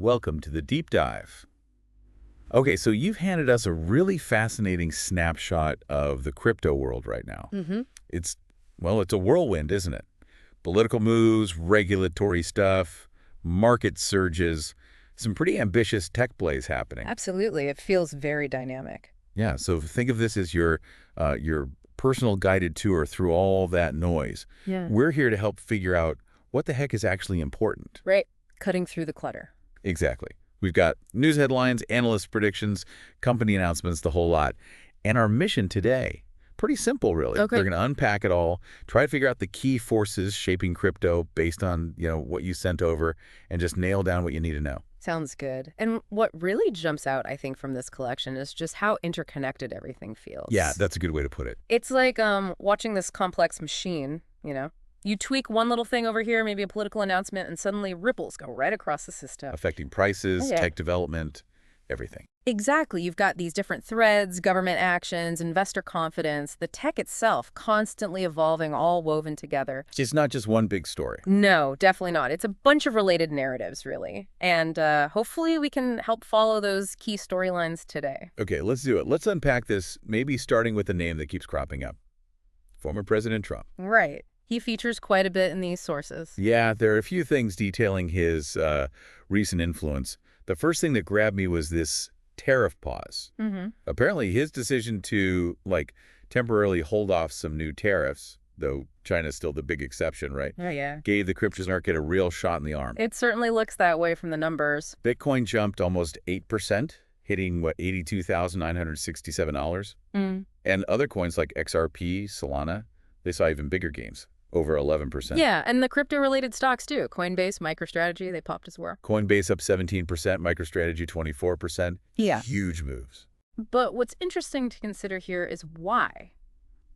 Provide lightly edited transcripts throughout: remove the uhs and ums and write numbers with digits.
welcome to the deep dive. Okay, so you've handed us a really fascinating snapshot of the crypto world right now. It's, well, it's a whirlwind, isn't it? Political moves, regulatory stuff, market surges, some pretty ambitious tech plays happening. Absolutely. It feels very dynamic. Yeah, so think of this as your personal guided tour through all that noise. Yeah. We're here to help figure out what the heck is actually important. Right. Cutting through the clutter. Exactly. We've got news headlines, analyst predictions, company announcements, the whole lot. And our mission today, pretty simple, really. Okay. They're going to unpack it all, try to figure out the key forces shaping crypto based on, what you sent over, and just nail down what you need to know. Sounds good. And what really jumps out, I think, from this collection is just how interconnected everything feels. Yeah, that's a good way to put it. It's like watching this complex machine, You tweak one little thing over here, maybe a political announcement, and suddenly ripples go right across the system. Affecting prices, Yeah. tech development, everything. Exactly. You've got these different threads, government actions, investor confidence, the tech itself constantly evolving, all woven together. It's not just one big story. No, definitely not. It's a bunch of related narratives, really. And hopefully we can help follow those key storylines today. Okay, let's do it. Let's unpack this, maybe starting with the name that keeps cropping up. Former President Trump. Right. He features quite a bit in these sources. Yeah, there are a few things detailing his recent influence. The first thing that grabbed me was this tariff pause. Apparently, his decision to, temporarily hold off some new tariffs, though China's still the big exception, right? Yeah. Gave the crypto market a real shot in the arm. It certainly looks that way from the numbers. Bitcoin jumped almost 8%, hitting, $82,967. And other coins like XRP, Solana, they saw even bigger gains. Over 11%. Yeah, and the crypto-related stocks, too. Coinbase, MicroStrategy, they popped as well. Coinbase up 17%, MicroStrategy 24%. Yeah. Huge moves. But what's interesting to consider here is why.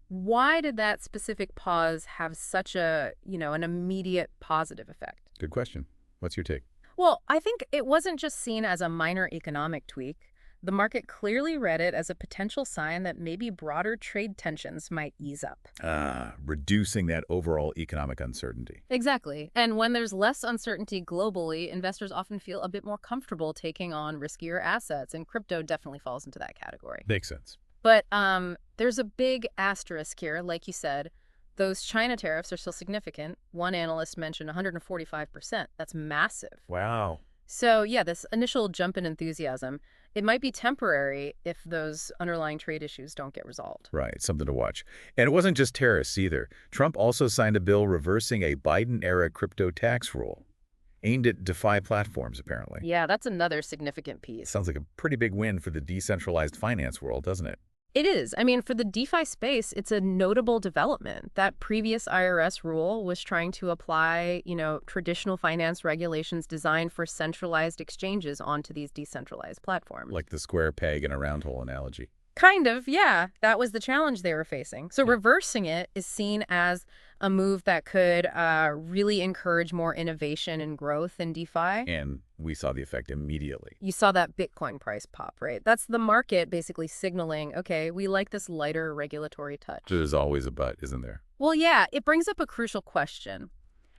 Why did that specific pause have such an immediate positive effect? Good question. What's your take? Well, I think it wasn't just seen as a minor economic tweak. The market clearly read it as a potential sign that maybe broader trade tensions might ease up. Reducing that overall economic uncertainty. Exactly. And when there's less uncertainty globally, investors often feel a bit more comfortable taking on riskier assets, and crypto definitely falls into that category. Makes sense. But there's a big asterisk here. Like you said, those China tariffs are still significant. One analyst mentioned 145%. That's massive. Wow. So yeah, this initial jump in enthusiasm, it might be temporary if those underlying trade issues don't get resolved. Right, something to watch. And it wasn't just tariffs either. Trump also signed a bill reversing a Biden-era crypto tax rule aimed at DeFi platforms, apparently. Yeah, that's another significant piece. Sounds like a pretty big win for the decentralized finance world, doesn't it? It is. I mean, for the DeFi space, it's a notable development. That previous IRS rule was trying to apply, traditional finance regulations designed for centralized exchanges onto these decentralized platforms. Like the square peg in a round hole analogy. Kind of, yeah. That was the challenge they were facing. So reversing it is seen as a move that could really encourage more innovation and growth in DeFi. And we saw the effect immediately. You saw that Bitcoin price pop, right? That's the market basically signaling, okay, we like this lighter regulatory touch. There's always a but, isn't there? Well, yeah, it brings up a crucial question.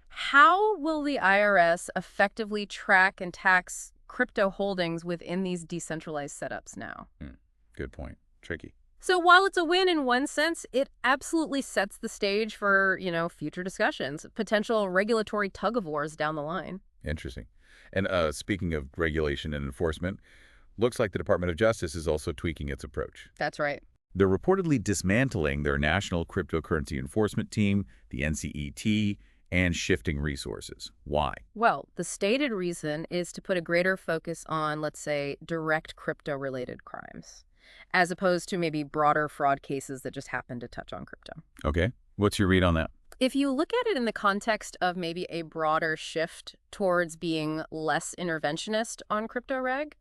How will the IRS effectively track and tax crypto holdings within these decentralized setups now? Good point. Tricky. So while it's a win in one sense, it absolutely sets the stage for, future discussions, potential regulatory tug-of-wars down the line. Interesting. And speaking of regulation and enforcement, looks like the Department of Justice is also tweaking its approach. That's right. They're reportedly dismantling their National Cryptocurrency Enforcement Team, the NCET, and shifting resources. Why? Well, the stated reason is to put a greater focus on, let's say, direct crypto-related crimes, as opposed to maybe broader fraud cases that just happen to touch on crypto. Okay. What's your read on that? If you look at it in the context of maybe a broader shift towards being less interventionist on crypto reg,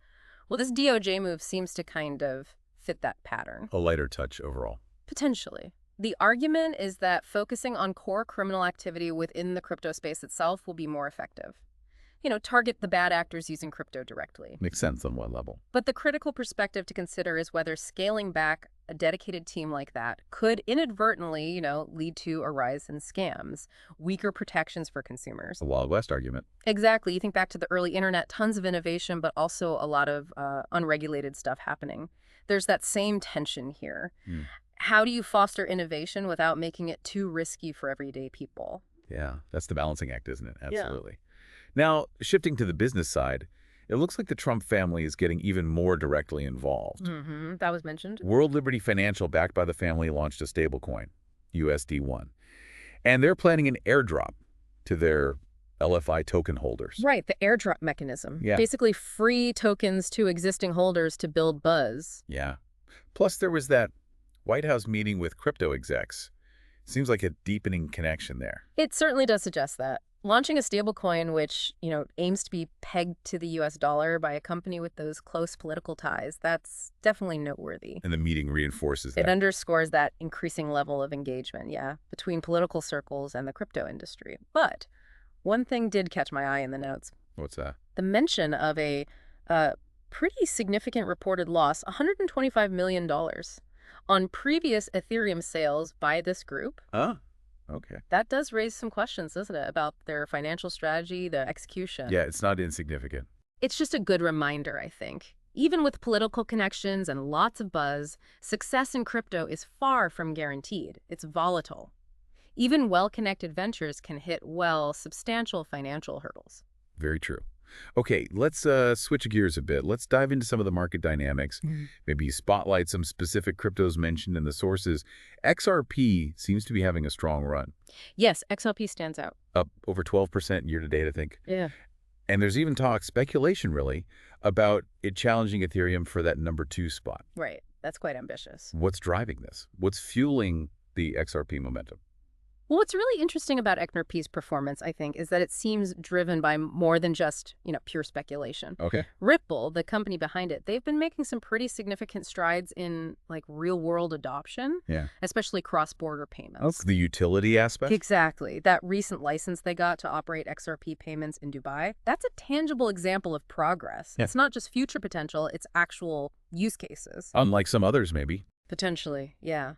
well, this DOJ move seems to kind of fit that pattern. A lighter touch overall. Potentially. The argument is that focusing on core criminal activity within the crypto space itself will be more effective. Target the bad actors using crypto directly. Makes sense on what level? But the critical perspective to consider is whether scaling back a dedicated team like that could inadvertently, lead to a rise in scams, weaker protections for consumers. A Wild West argument. Exactly. You think back to the early internet, tons of innovation, but also a lot of unregulated stuff happening. There's that same tension here. How do you foster innovation without making it too risky for everyday people? Yeah, that's the balancing act, isn't it? Yeah. Absolutely. Now, shifting to the business side, it looks like the Trump family is getting even more directly involved. That was mentioned. World Liberty Financial, backed by the family, launched a stablecoin, USD1. And they're planning an airdrop to their LFI token holders. Right, the airdrop mechanism. Yeah. Basically free tokens to existing holders to build buzz. Yeah. Plus, there was that White House meeting with crypto execs. Seems like a deepening connection there. It certainly does suggest that. Launching a stablecoin which, aims to be pegged to the US dollar by a company with those close political ties, that's definitely noteworthy. And the meeting reinforces that. It underscores that increasing level of engagement, between political circles and the crypto industry. But one thing did catch my eye in the notes. What's that? The mention of a pretty significant reported loss, $125 million, on previous Ethereum sales by this group. Okay. That does raise some questions, doesn't it, about their financial strategy, the execution. Yeah, it's not insignificant. It's just a good reminder, I think. Even with political connections and lots of buzz, success in crypto is far from guaranteed. It's volatile. Even well-connected ventures can hit, substantial financial hurdles. Very true. Okay, let's switch gears a bit. Let's dive into some of the market dynamics. Maybe spotlight some specific cryptos mentioned in the sources. XRP seems to be having a strong run. Yes, XRP stands out. Up over 12% year to date, I think. Yeah. And there's even speculation really, about it challenging Ethereum for that number 2 spot. Right. That's quite ambitious. What's driving this? What's fueling the XRP momentum? Well, what's really interesting about XRP's performance, I think, is that it seems driven by more than just, pure speculation. Okay. Ripple, the company behind it, they've been making some pretty significant strides in, real-world adoption, especially cross-border payments. Oh, the utility aspect? Exactly. That recent license they got to operate XRP payments in Dubai, that's a tangible example of progress. Yeah. It's not just future potential, it's actual use cases. Unlike some others, maybe. Potentially, yeah.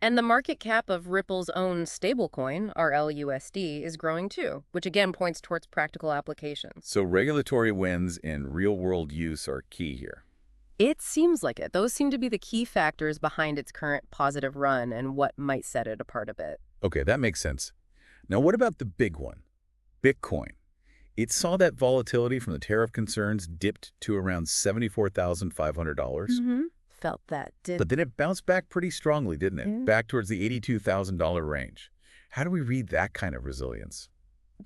And the market cap of Ripple's own stablecoin, RLUSD, is growing too, which again points towards practical applications. So regulatory wins in real-world use are key here. It seems like it. Those seem to be the key factors behind its current positive run and what might set it apart a bit. Okay, that makes sense. Now, what about the big one? Bitcoin. It saw that volatility from the tariff concerns dipped to around $74,500. Felt that, But then it bounced back pretty strongly, didn't it? Back towards the $82,000 range. How do we read that kind of resilience?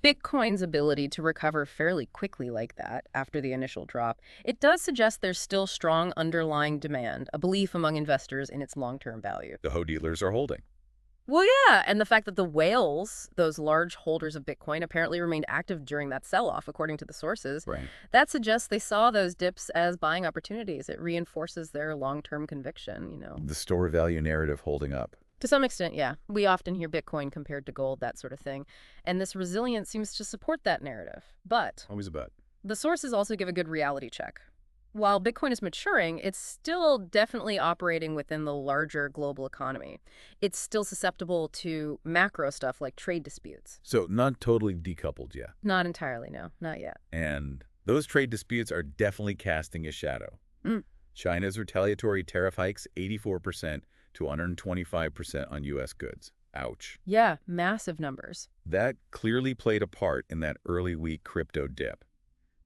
Bitcoin's ability to recover fairly quickly like that after the initial drop, it does suggest there's still strong underlying demand, a belief among investors in its long-term value. The Ho dealers are holding. Well, yeah, and the fact that the whales, those large holders of Bitcoin, apparently remained active during that sell-off, according to the sources, Right. that suggests they saw those dips as buying opportunities. It reinforces their long-term conviction, The store value narrative holding up. To some extent, yeah. We often hear Bitcoin compared to gold, that sort of thing. And this resilience seems to support that narrative. But Always a bet. the sources also give a good reality check. While Bitcoin is maturing, it's still definitely operating within the larger global economy. It's still susceptible to macro stuff like trade disputes. So not totally decoupled yet. Not entirely, no. Not yet. And those trade disputes are definitely casting a shadow. China's retaliatory tariff hikes 84% to 125% on U.S. goods. Ouch. Yeah, massive numbers. That clearly played a part in that early week crypto dip.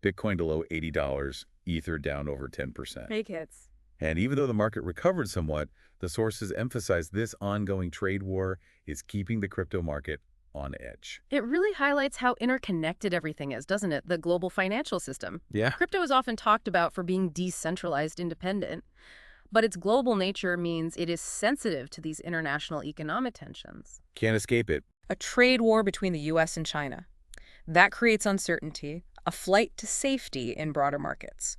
Bitcoin to low $80, Ether down over 10%. Fake hits. And even though the market recovered somewhat, the sources emphasize this ongoing trade war is keeping the crypto market on edge. It really highlights how interconnected everything is, doesn't it? The global financial system. Yeah. Crypto is often talked about for being decentralized independent, but its global nature means it is sensitive to these international economic tensions. Can't escape it. A trade war between the U.S. and China. That creates uncertainty, a flight to safety in broader markets.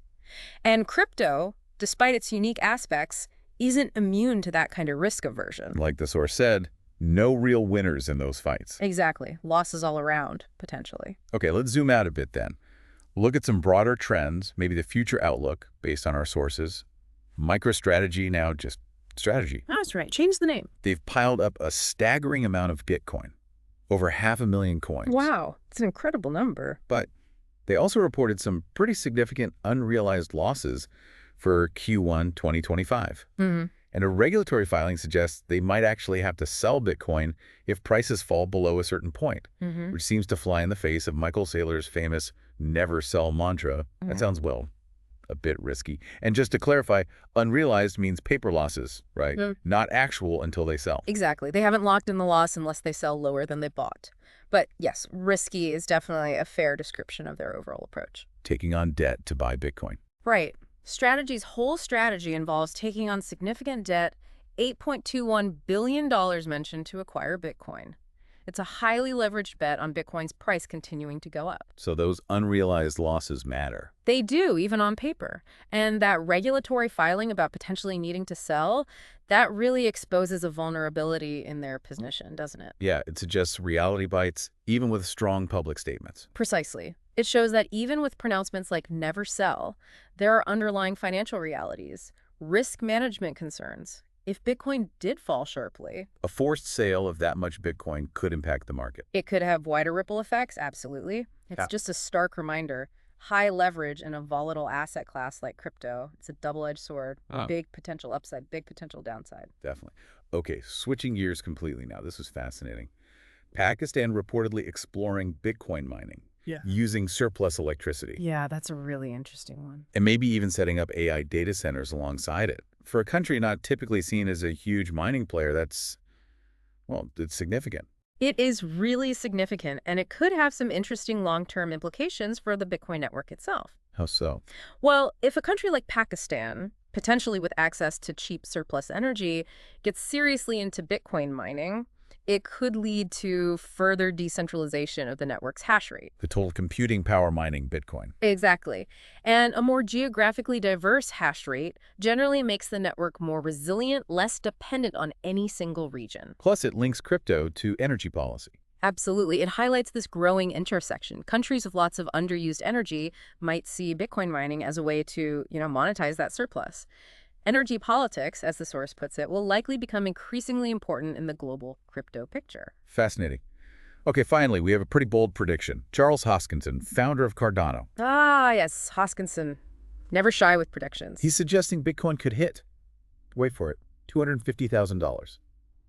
And crypto, despite its unique aspects, isn't immune to that kind of risk aversion. Like the source said, no real winners in those fights. Exactly. Losses all around, potentially. Okay, let's zoom out a bit then. Look at some broader trends, maybe the future outlook based on our sources. MicroStrategy now just strategy. That's right. Change the name. They've piled up a staggering amount of Bitcoin, over 500,000 coins. Wow. It's an incredible number. But they also reported some pretty significant unrealized losses for Q1 2025. And a regulatory filing suggests they might actually have to sell Bitcoin if prices fall below a certain point, which seems to fly in the face of Michael Saylor's famous never sell mantra. That sounds, well, a bit risky. And just to clarify, unrealized means paper losses, right? Not actual until they sell. Exactly. They haven't locked in the loss unless they sell lower than they bought. But yes, risky is definitely a fair description of their overall approach. Taking on debt to buy Bitcoin. Right. Strategy's whole strategy involves taking on significant debt, $8.21 billion mentioned to acquire Bitcoin. It's a highly leveraged bet on Bitcoin's price continuing to go up. So those unrealized losses matter. They do, even on paper. And that regulatory filing about potentially needing to sell, that really exposes a vulnerability in their position, doesn't it? Yeah, it suggests reality bites, even with strong public statements. Precisely. It shows that even with pronouncements like never sell, there are underlying financial realities, risk management concerns. If Bitcoin did fall sharply, A forced sale of that much Bitcoin could impact the market. it could have wider ripple effects, absolutely. It's just a stark reminder. High leverage in a volatile asset class like crypto. It's a double-edged sword. Big potential upside, big potential downside. Definitely. Okay, switching gears completely now. This was fascinating. Pakistan reportedly exploring Bitcoin mining using surplus electricity. Yeah, that's a really interesting one. And maybe even setting up AI data centers alongside it. For a country not typically seen as a huge mining player, that's, well, it's significant. It is really significant, and it could have some interesting long-term implications for the Bitcoin network itself. How so? Well, if a country like Pakistan, potentially with access to cheap surplus energy, gets seriously into Bitcoin mining, it could lead to further decentralization of the network's hash rate. The total computing power mining Bitcoin. Exactly. And a more geographically diverse hash rate generally makes the network more resilient, less dependent on any single region. Plus, it links crypto to energy policy. Absolutely. It highlights this growing intersection. Countries with lots of underused energy might see Bitcoin mining as a way to, monetize that surplus. Energy politics, as the source puts it, will likely become increasingly important in the global crypto picture. Fascinating. Okay, finally, we have a pretty bold prediction. Charles Hoskinson, founder of Cardano. Ah, yes, Hoskinson. Never shy with predictions. He's suggesting Bitcoin could hit, wait for it, $250,000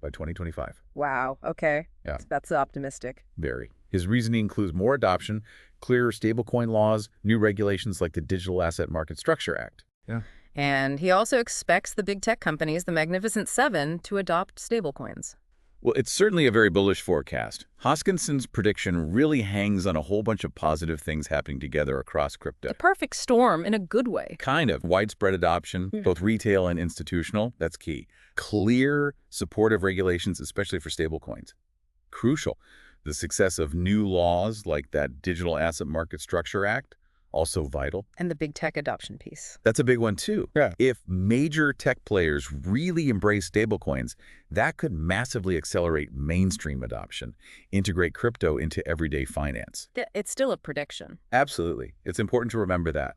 by 2025. Wow, okay. Yeah. That's optimistic. Very. His reasoning includes more adoption, clearer stablecoin laws, new regulations like the Digital Asset Market Structure Act. Yeah. And he also expects the big tech companies, the Magnificent Seven, to adopt stablecoins. Well, it's certainly a very bullish forecast. Hoskinson's prediction really hangs on a whole bunch of positive things happening together across crypto. A perfect storm in a good way. Kind of. Widespread adoption, both retail and institutional. That's key. Clear, supportive regulations, especially for stablecoins. Crucial. The success of new laws like that Digital Asset Market Structure Act. Also vital. And the big tech adoption piece. That's a big one, too. Yeah. If major tech players really embrace stablecoins, that could massively accelerate mainstream adoption, integrate crypto into everyday finance. It's still a prediction. Absolutely. It's important to remember that.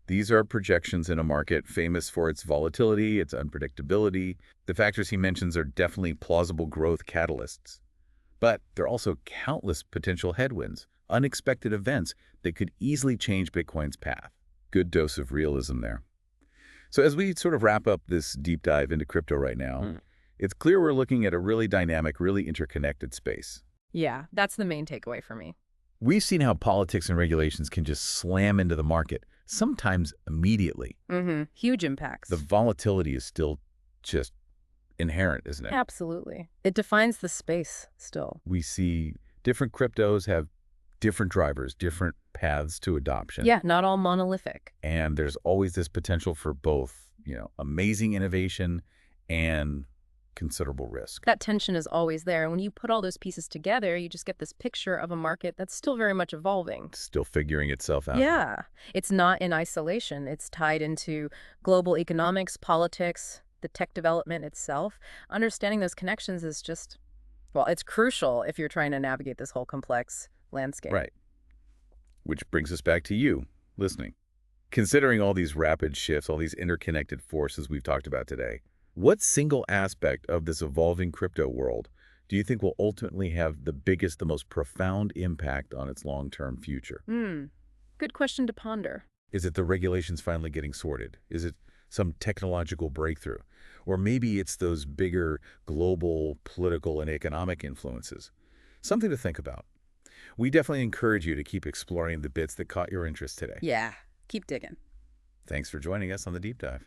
These are projections in a market famous for its volatility, its unpredictability. The factors he mentions are definitely plausible growth catalysts. But there are also countless potential headwinds, unexpected events that could easily change Bitcoin's path. Good dose of realism there. So as we sort of wrap up this deep dive into crypto right now, it's clear we're looking at a really dynamic, really interconnected space. Yeah, that's the main takeaway for me. We've seen how politics and regulations can just slam into the market, sometimes immediately. Huge impacts. The volatility is still just inherent, isn't it? Absolutely. It defines the space still. We see different cryptos have different drivers, different paths to adoption. Yeah, not all monolithic. And there's always this potential for both, amazing innovation and considerable risk. That tension is always there. And when you put all those pieces together, you just get this picture of a market that's still very much evolving. Still figuring itself out. Yeah. It's not in isolation. It's tied into global economics, politics, the tech development itself. Understanding those connections is just, well, it's crucial if you're trying to navigate this whole complex landscape. Right. Which brings us back to you, listening. Considering all these rapid shifts, all these interconnected forces we've talked about today, What single aspect of this evolving crypto world do you think will ultimately have the biggest, the most profound impact on its long-term future? Good question to ponder. Is it the regulations finally getting sorted? Is it some technological breakthrough? Or maybe it's those bigger global political and economic influences? Something to think about. We definitely encourage you to keep exploring the bits that caught your interest today. Yeah, keep digging. Thanks for joining us on the Deep Dive.